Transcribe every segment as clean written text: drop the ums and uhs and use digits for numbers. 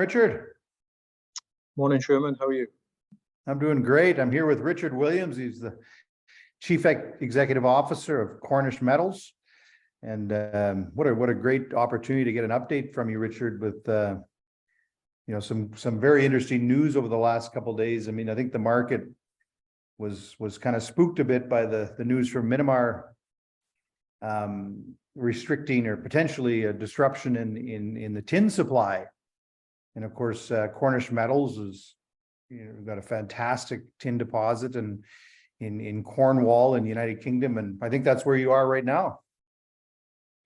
Richard. Morning, Sherman. How are you? I'm doing great. I'm here with Richard Williams. He's the Chief Executive Officer of Cornish Metals. And what a great opportunity to get an update from you, Richard, with some very interesting news over the last couple of days. I mean, I think the market was kind of spooked a bit by the news from Myanmar restricting or potentially a disruption in the tin supply. And of course, Cornish Metals is, got a fantastic tin deposit in Cornwall in the United Kingdom. And I think that's where you are right now.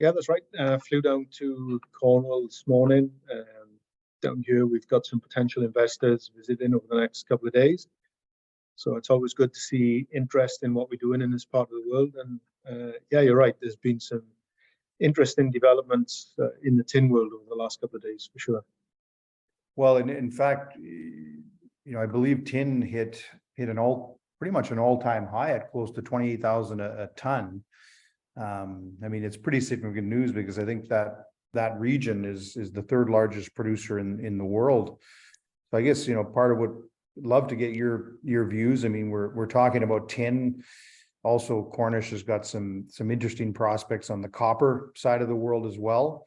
Yeah, that's right. Flew down to Cornwall this morning. Down here, we've got some potential investors visiting over the next couple of days. So it's always good to see interest in what we're doing in this part of the world. And yeah, you're right. There's been some interesting developments in the tin world over the last couple of days, for sure. Well, in fact, I believe tin hit pretty much an all-time high at close to 28,000 a ton. I mean, it's pretty significant news because I think that region is the third largest producer in the world. So I guess, part of what I'd love to get your views. I mean, we're talking about tin. Also, Cornish has got some interesting prospects on the copper side of the world as well.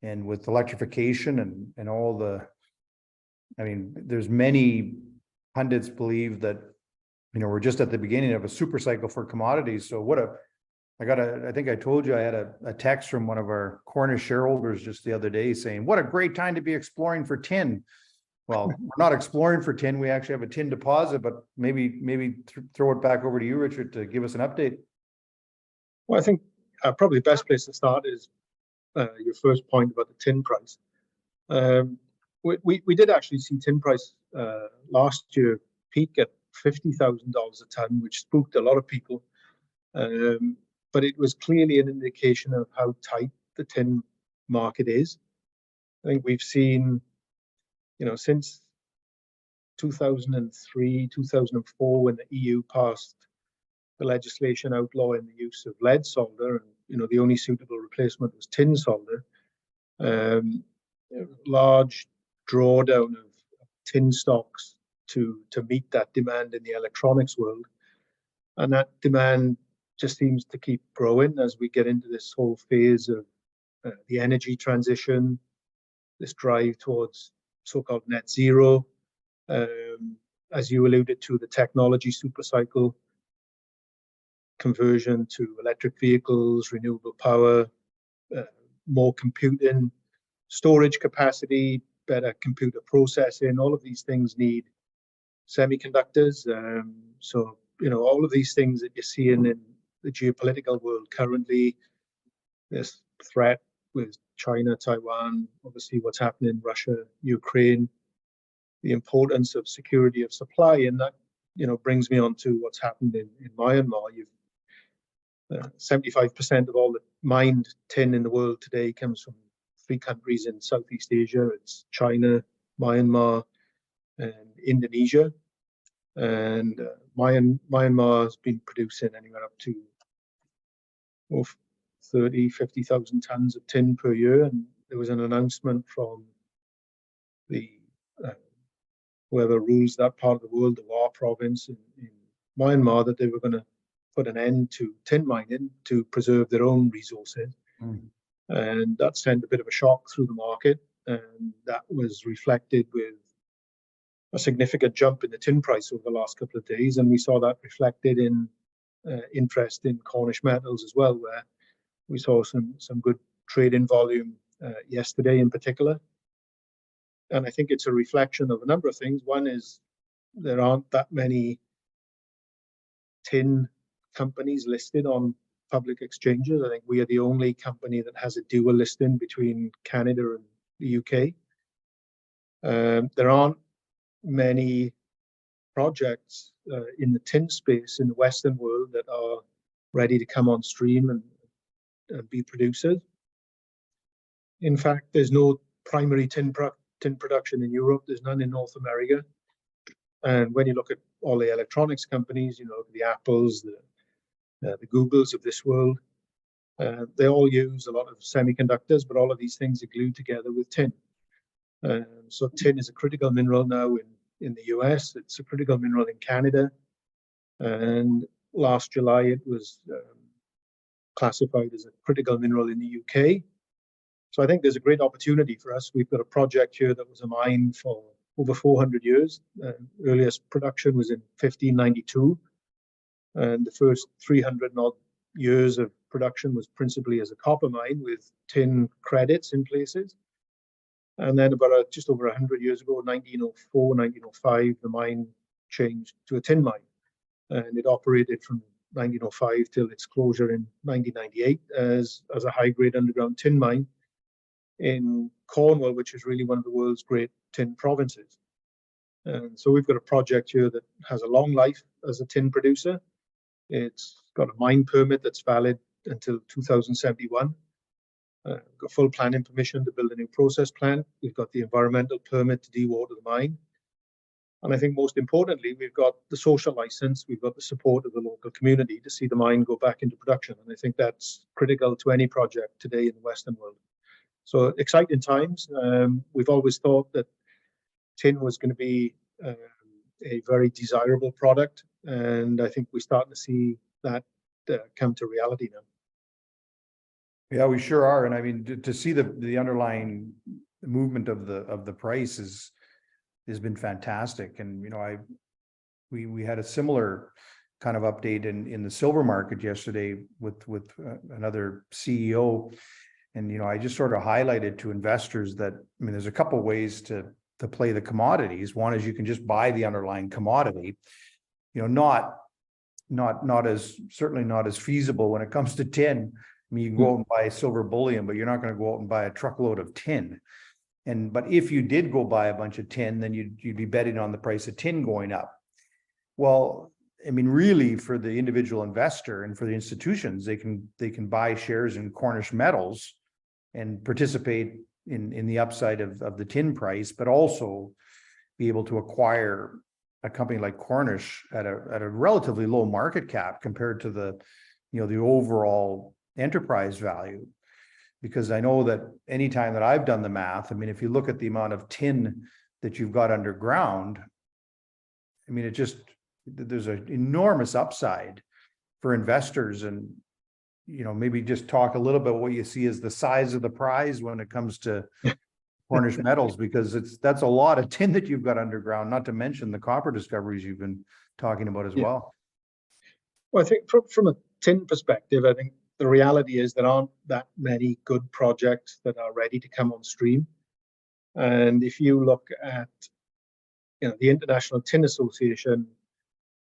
And with electrification and all there's many pundits believe that, we're just at the beginning of a super cycle for commodities. So I think I told you I had a text from one of our Cornish shareholders just the other day saying, what a great time to be exploring for tin. Well, we're not exploring for tin. We actually have a tin deposit, but maybe throw it back over to you, Richard, to give us an update. Well, I think probably the best place to start is your first point about the tin price. We did actually see tin price last year peak at $50,000 a ton, which spooked a lot of people. But it was clearly an indication of how tight the tin market is. I think we've seen, since 2003, 2004, when the EU passed the legislation outlawing the use of lead solder, and the only suitable replacement was tin solder. Large drawdown of tin stocks to meet that demand in the electronics world, and that demand just seems to keep growing as we get into this whole phase of the energy transition, this drive towards so-called net zero, as you alluded to, the technology supercycle, conversion to electric vehicles, renewable power, more computing, storage capacity, better computer processing. All of these things need semiconductors. So, all of these things that you're seeing in the geopolitical world currently, this threat with China, Taiwan, obviously what's happening in Russia, Ukraine, the importance of security of supply, and that brings me on to what's happened in Myanmar. 75% of all the mined tin in the world today comes from 3 countries in Southeast Asia. It's China, Myanmar, and Indonesia. And Myanmar has been producing anywhere up to 50,000 tons of tin per year. And there was an announcement from the whoever rules that part of the world, the Wa province in Myanmar, that they were going to put an end to tin mining to preserve their own resources. And that sent a bit of a shock through the market, and that was reflected with a significant jump in the tin price over the last couple of days. And we saw that reflected in interest in Cornish Metals as well, where we saw some good trading volume yesterday in particular. And I think it's a reflection of a number of things. One is there aren't that many tin companies listed on public exchanges. I think we are the only company that has a dual listing between Canada and the UK. There aren't many projects in the tin space in the Western world that are ready to come on stream and be producers. In fact, there's no primary tin production in Europe. There's none in North America. And when you look at all the electronics companies, the Apples, the Googles of this world, they all use a lot of semiconductors, but all of these things are glued together with tin. So tin is a critical mineral now in the US. It's a critical mineral in Canada. And last July, it was classified as a critical mineral in the UK. So I think there's a great opportunity for us. We've got a project here that was a mine for over 400 years. Earliest production was in 1592. And the first 300 odd years of production was principally as a copper mine with tin credits in places. And then about just over 100 years ago, 1904, 1905, the mine changed to a tin mine. And it operated from 1905 till its closure in 1998 as a high-grade underground tin mine in Cornwall, which is really one of the world's great tin provinces. And so we've got a project here that has a long life as a tin producer. It's got a mine permit that's valid until 2071. We've got full planning permission to build a new process plant. We've got the environmental permit to dewater the mine. And I think most importantly, we've got the social license, we've got the support of the local community to see the mine go back into production. And I think that's critical to any project today in the Western world. So exciting times. We've always thought that tin was going to be a very desirable product. And I think we're starting to see that come to reality now. Yeah, we sure are. And I mean, to see the underlying movement of the price has been fantastic. And, you know, we had a similar kind of update in the silver market yesterday with another CEO. And, you know, I just sort of highlighted to investors that, I mean, there's a couple of ways to play the commodities. One is you can just buy the underlying commodity, you know, certainly not as feasible when it comes to tin. I mean, you can go out and buy silver bullion, but you're not going to go out and buy a truckload of tin. But if you did go buy a bunch of tin, then you'd be betting on the price of tin going up. Well, I mean, really, for the individual investor and for the institutions, they can buy shares in Cornish Metals and participate in the upside of the tin price, but also be able to acquire a company like Cornish at a relatively low market cap compared to the overall enterprise value. Because I know that anytime that I've done the math, I mean, if you look at the amount of tin that you've got underground, I mean, there's an enormous upside for investors. And, you know, maybe just talk a little bit what you see as the size of the prize when it comes to Cornish Metals, because that's a lot of tin that you've got underground, not to mention the copper discoveries you've been talking about as well. Well, I think from a tin perspective, I think the reality is there aren't that many good projects that are ready to come on stream. And if you look at, you know, the International Tin Association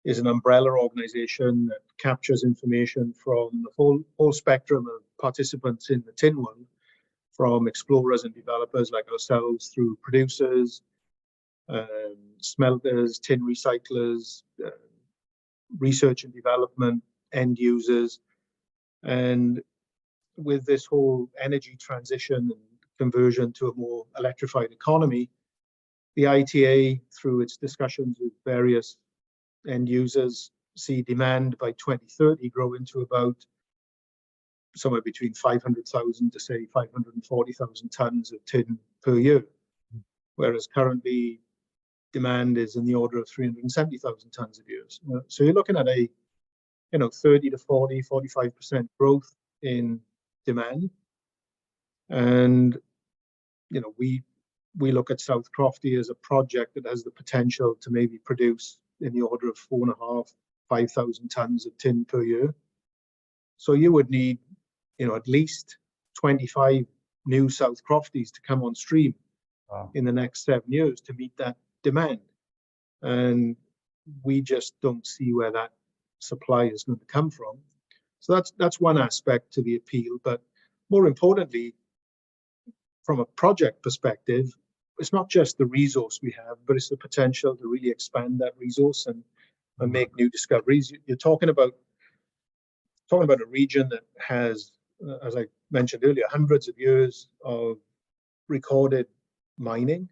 is an umbrella organization that captures information from the whole spectrum of participants in the tin world, from explorers and developers like ourselves through producers, smelters, tin recyclers, research and development, end users. And with this whole energy transition and conversion to a more electrified economy, the ITA, through its discussions with various end users, see demand by 2030 grow into about somewhere between 500,000 to say 540,000 tons of tin per year, whereas currently demand is in the order of 370,000 tons a year. So you're looking at a 30 to 40, 45% growth in demand. And, you know, we look at South Crofty as a project that has the potential to maybe produce in the order of 4,500, 5,000 tons of tin per year. So you would need, you know, at least 25 new South Crofties to come on stream in the next 7 years to meet that demand. And we just don't see where that supply is going to come from. So that's one aspect to the appeal. But more importantly, from a project perspective, it's not just the resource we have, but it's the potential to really expand that resource and make new discoveries. You're talking about a region that has, as I mentioned earlier, hundreds of years of recorded mining,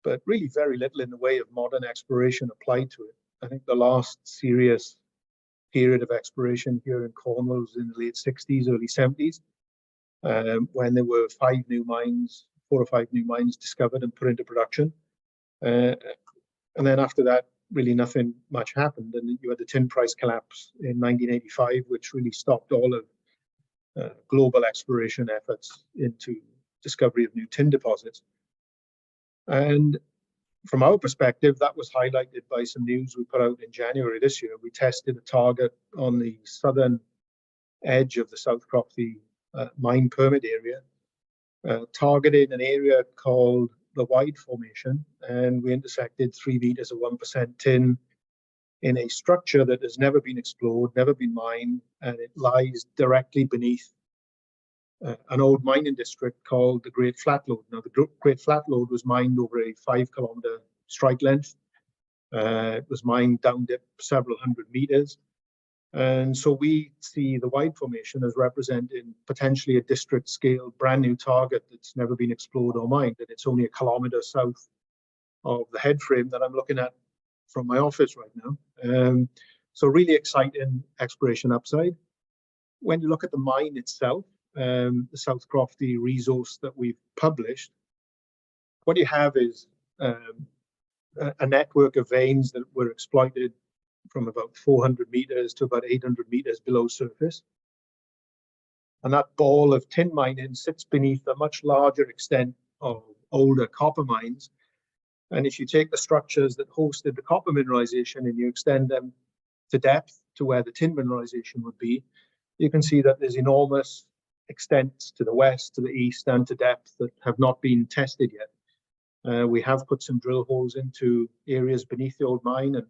but really very little in the way of modern exploration applied to it. I think the last serious period of exploration here in Cornwall was in the late 60s, early 70s, when there were 5 new mines, 4 or 5 new mines discovered and put into production. And then after that, really nothing much happened. And you had the tin price collapse in 1985, which really stopped all of global exploration efforts into discovery of new tin deposits. And from our perspective, that was highlighted by some news we put out in January this year. We tested a target on the southern edge of the South Cropsey mine permit area, targeted an area called the Wide Formation, and we intersected 3 meters of 1% tin in a structure that has never been explored, never been mined, and it lies directly beneath an old mining district called the Great Flat Lode. Now, the Great Flat Lode was mined over a 5-kilometer strike length. It was mined down dip several hundred meters. And so we see the Wide Formation as representing potentially a district scale brand new target that's never been explored or mined. And it's only a kilometer south of the head frame that I'm looking at from my office right now. So really exciting exploration upside. When you look at the mine itself, the South Cropsey resource that we've published, what you have is a network of veins that were exploited from about 400 meters to about 800 meters below surface. And that ball of tin mining sits beneath a much larger extent of older copper mines. And if you take the structures that hosted the copper mineralization and you extend them to depth to where the tin mineralization would be, you can see that there's enormous extents to the west, to the east, and to depth that have not been tested yet. We have put some drill holes into areas beneath the old mine, and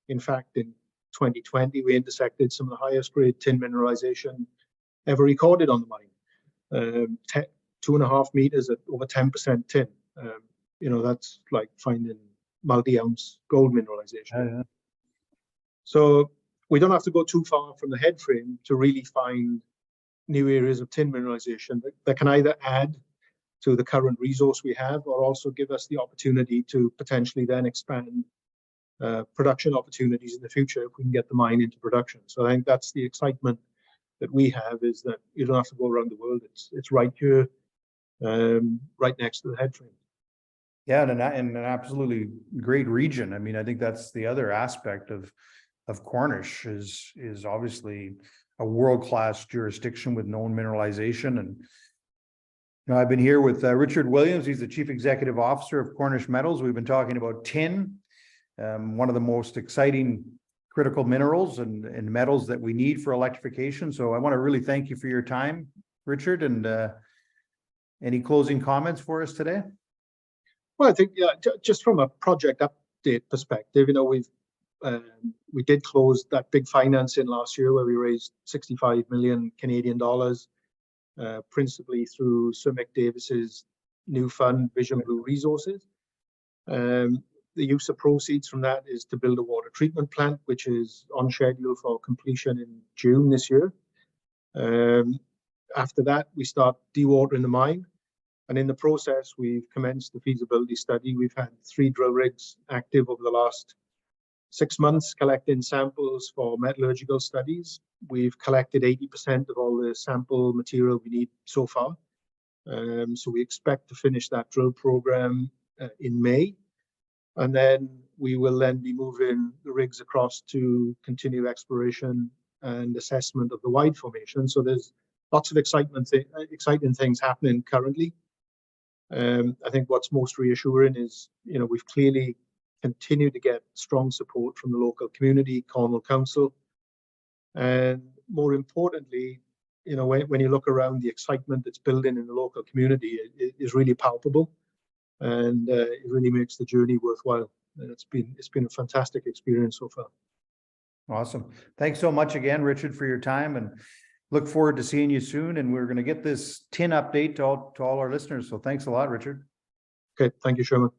in fact, in 2020, we intersected some of the highest grade tin mineralization ever recorded on the mine. 2.5 meters at over 10% tin. That's like finding multi-ounce gold mineralization. So we don't have to go too far from the head frame to really find new areas of tin mineralization that can either add to the current resource we have or also give us the opportunity to potentially then expand production opportunities in the future if we can get the mine into production. So I think that's the excitement that we have, is that you don't have to go around the world. It's right here, right next to the head frame. Yeah, and an absolutely great region. I mean, I think that's the other aspect of Cornish is obviously a world-class jurisdiction with known mineralization. And I've been here with Richard Williams. He's the Chief Executive Officer of Cornish Metals. We've been talking about tin, one of the most exciting critical minerals and metals that we need for electrification. So I want to really thank you for your time, Richard, and any closing comments for us today? Well, I think just from a project update perspective, we did close that big financing last year where we raised 65 million Canadian dollars, principally through Sir Mick Davis's new fund, Vision Blue Resources. The use of proceeds from that is to build a water treatment plant, which is on schedule for completion in June this year. After that, we start dewatering the mine. And in the process, we've commenced the feasibility study. We've had 3 drill rigs active over the last 6 months, collecting samples for metallurgical studies. We've collected 80% of all the sample material we need so far. So we expect to finish that drill program in May. And then we will then be moving the rigs across to continue exploration and assessment of the Wide Formation. So there's lots of exciting things happening currently. I think what's most reassuring is, we've clearly continued to get strong support from the local community, Cornwall Council. And more importantly, when you look around, the excitement that's building in the local community is really palpable. And it really makes the journey worthwhile. And it's been a fantastic experience so far. Awesome. Thanks so much again, Richard, for your time, and look forward to seeing you soon. And we're going to get this tin update to all our listeners. So thanks a lot, Richard. Okay. Thank you, Sherman.